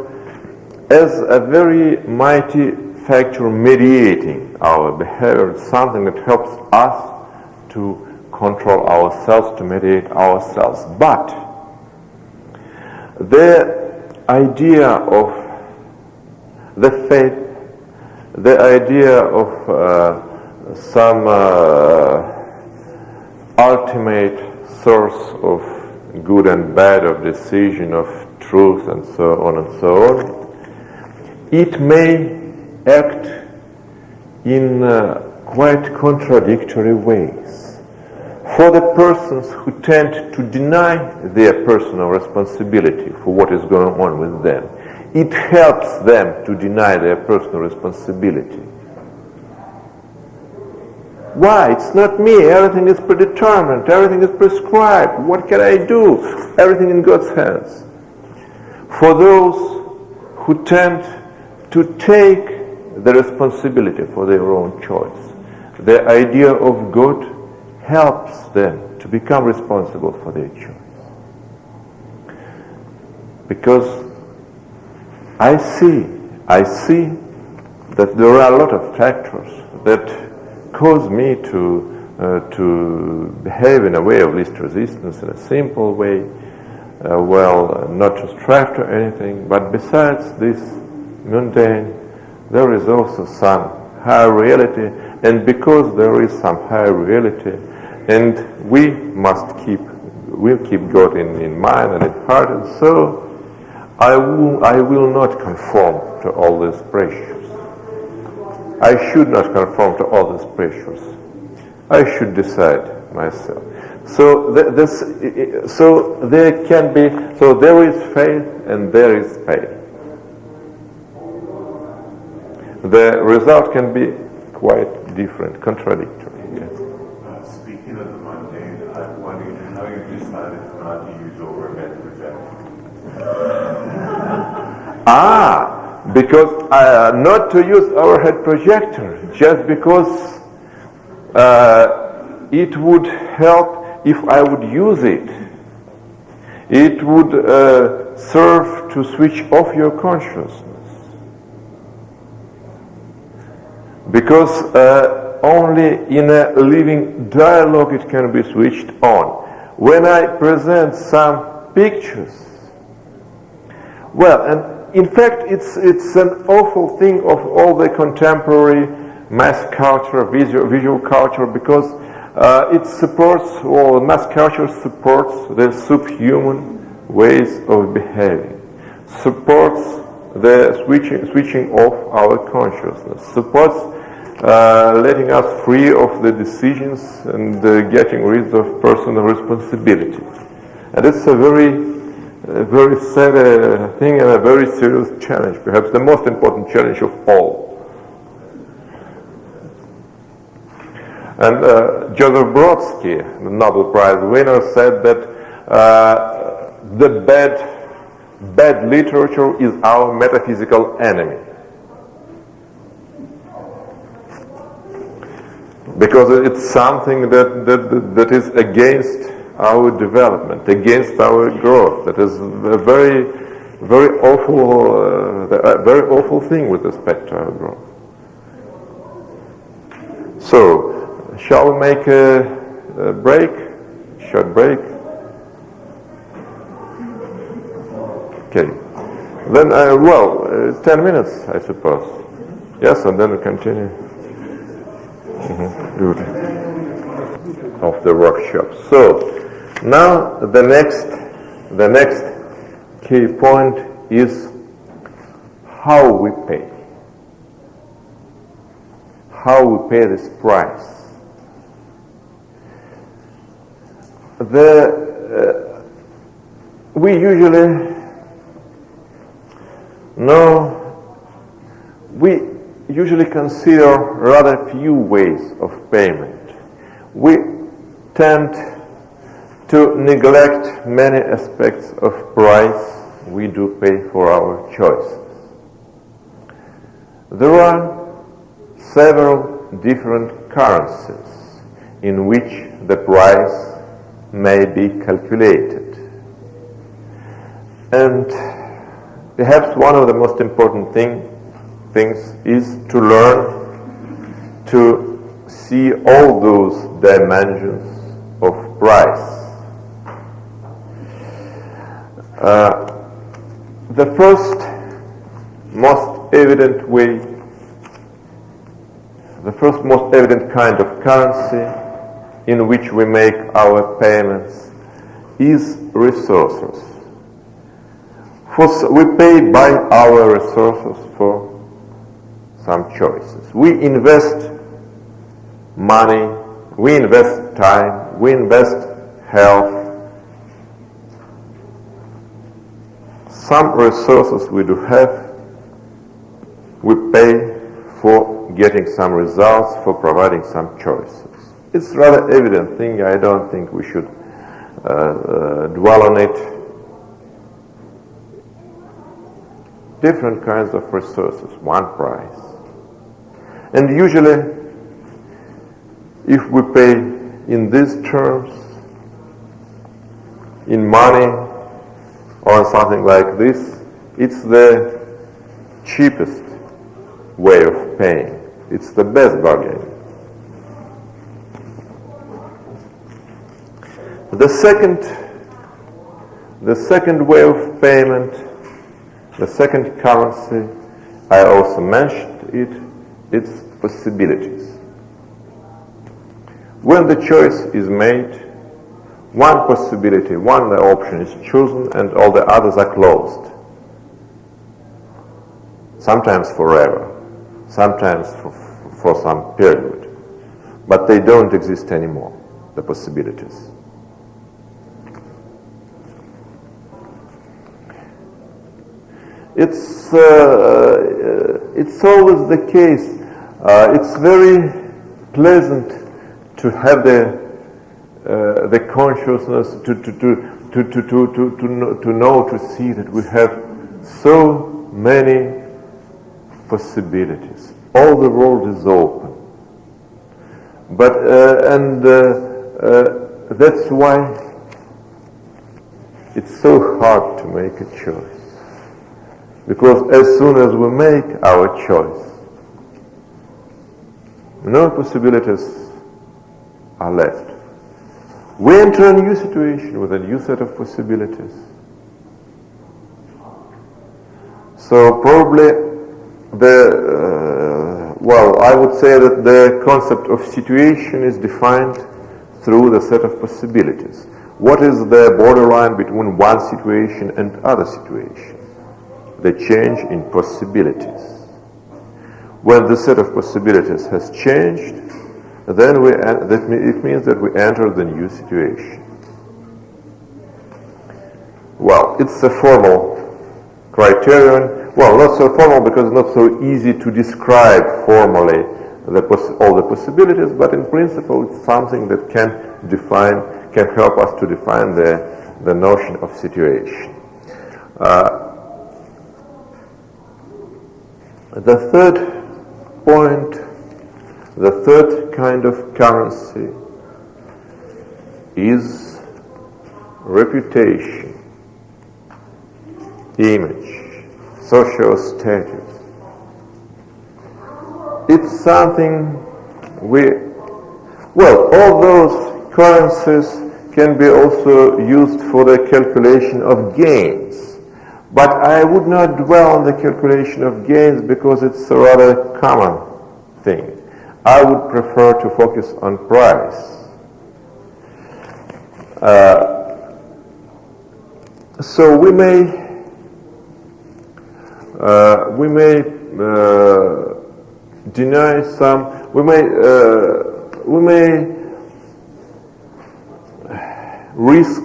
as a very mighty factor mediating our behavior. It's something that helps us to control ourselves, to mediate ourselves. But the idea of the faith, the idea of some ultimate source of good and bad, of decision, of truth, and so on and so on, it may act in quite contradictory ways. For the persons who tend to deny their personal responsibility for what is going on with them, it helps them to deny their personal responsibility. Why? It's not me. Everything is predetermined. Everything is prescribed. What can I do? Everything in God's hands. For those who tend to take the responsibility for their own choice, the idea of God helps them to become responsible for their choice. Because I see that there are a lot of factors that cause me to behave in a way of least resistance, in a simple way, not to strive to anything. But besides this mundane, there is also some higher reality, and because there is some higher reality, and we'll keep God in mind and in heart, and so I will not conform to all these pressures. I should not conform to all these pressures. I should decide myself. So there is faith and there is faith. The result can be quite different, contradictory. Yes. Speaking of the mundane, I'm wondering how you decided not to use overhead projector. Because not to use overhead projector, just because it would help if I would use it. It would serve to switch off your consciousness. Because only in a living dialogue it can be switched on. When I present some pictures, and in fact, it's an awful thing of all the contemporary mass culture, visual culture, because it supports, mass culture supports the subhuman ways of behaving, supports the switching off our consciousness, supports letting us free of the decisions and getting rid of personal responsibility. And it's a very sad thing and a very serious challenge, perhaps the most important challenge of all. And Joseph Brodsky, the Nobel Prize winner, said that the bad literature is our metaphysical enemy. Because it's something that is against our development, against our growth. That is a very awful thing with respect to our growth. So, shall we make a break? Short break? Okay. Then, 10 minutes, I suppose. Yes, and then we continue. Good. Of the workshop. So, now the next key point is how we pay. How we pay this price. We usually consider rather few ways of payment. We tend to neglect many aspects of price we do pay for our choices. There are several different currencies in which the price may be calculated. And perhaps one of the most important things is to learn to see all those dimensions of price. The first most evident kind of currency in which we make our payments is resources. We pay by our resources for some choices. We invest money, we invest time, we invest health. Some resources we do have, we pay for getting some results, for providing some choices. It's a rather evident thing. I don't think we should dwell on it. Different kinds of resources, one price. And usually, if we pay in these terms, in money or something like this, it's the cheapest way of paying. It's the best bargain. The second way of payment, the second currency, I also mentioned it's possibilities. When the choice is made, one possibility, one option is chosen and all the others are closed. Sometimes forever, sometimes for some period. But they don't exist anymore, the possibilities. It's always the case. It's very pleasant to have the consciousness to know, to see that we have so many possibilities. All the world is open. But that's why it's so hard to make a choice. Because as soon as we make our choice, no possibilities are left. We enter a new situation with a new set of possibilities. So probably I would say that the concept of situation is defined through the set of possibilities. What is the borderline between one situation and other situation? The change in possibilities. When the set of possibilities has changed, then it means that we enter the new situation. Well, it's a formal criterion. Well, not so formal because it's not so easy to describe formally all the possibilities, but in principle it's something that can help us to define the notion of situation. The third point, the third kind of currency is reputation, image, social status. It's something all those currencies can be also used for the calculation of gains. But I would not dwell on the calculation of gains because it's a rather common thing. I would prefer to focus on price. So we may deny some. We may risk.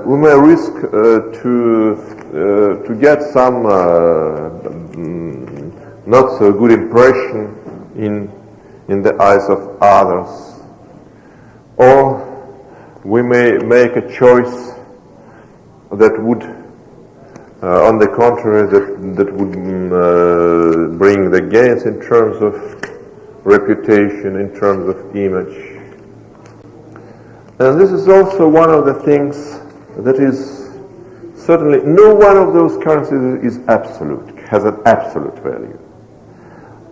We may risk to get some not so good impression in the eyes of others, or we may make a choice that would, on the contrary, that would bring the gains in terms of reputation, in terms of image. And this is also one of the things that is certainly, no one of those currencies is absolute, has an absolute value.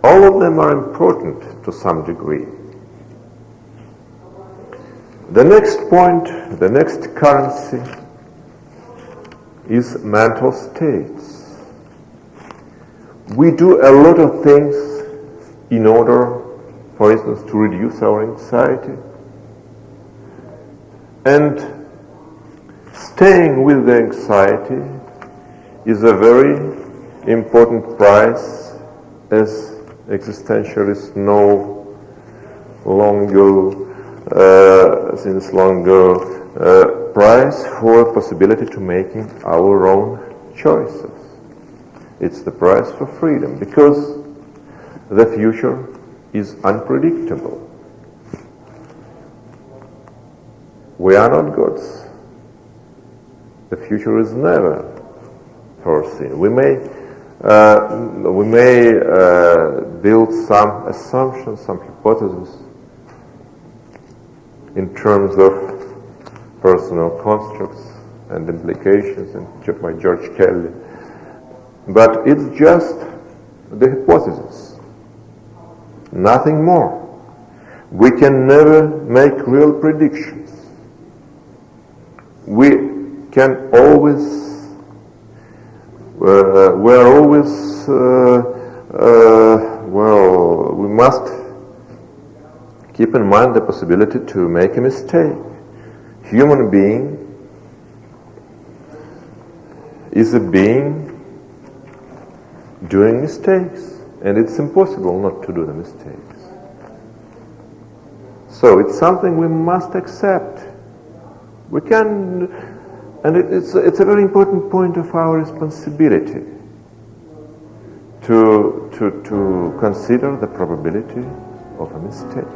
All of them are important to some degree. The next point, the next currency is mental states. We do a lot of things in order, for instance, to reduce our anxiety. And staying with the anxiety is a very important price, as existentialists know since long ago, price for possibility to making our own choices. It's the price for freedom, because the future is unpredictable. We are not gods. The future is never foreseen. We may build some assumptions, some hypotheses in terms of personal constructs and implications, and by George Kelly. But it's just the hypothesis, nothing more. We can never make real predictions. We can always, we must keep in mind the possibility to make a mistake. Human being is a being doing mistakes, and it's impossible not to do the mistakes. So it's something we must accept. We can, and it's a very important point of our responsibility to consider the probability of a mistake.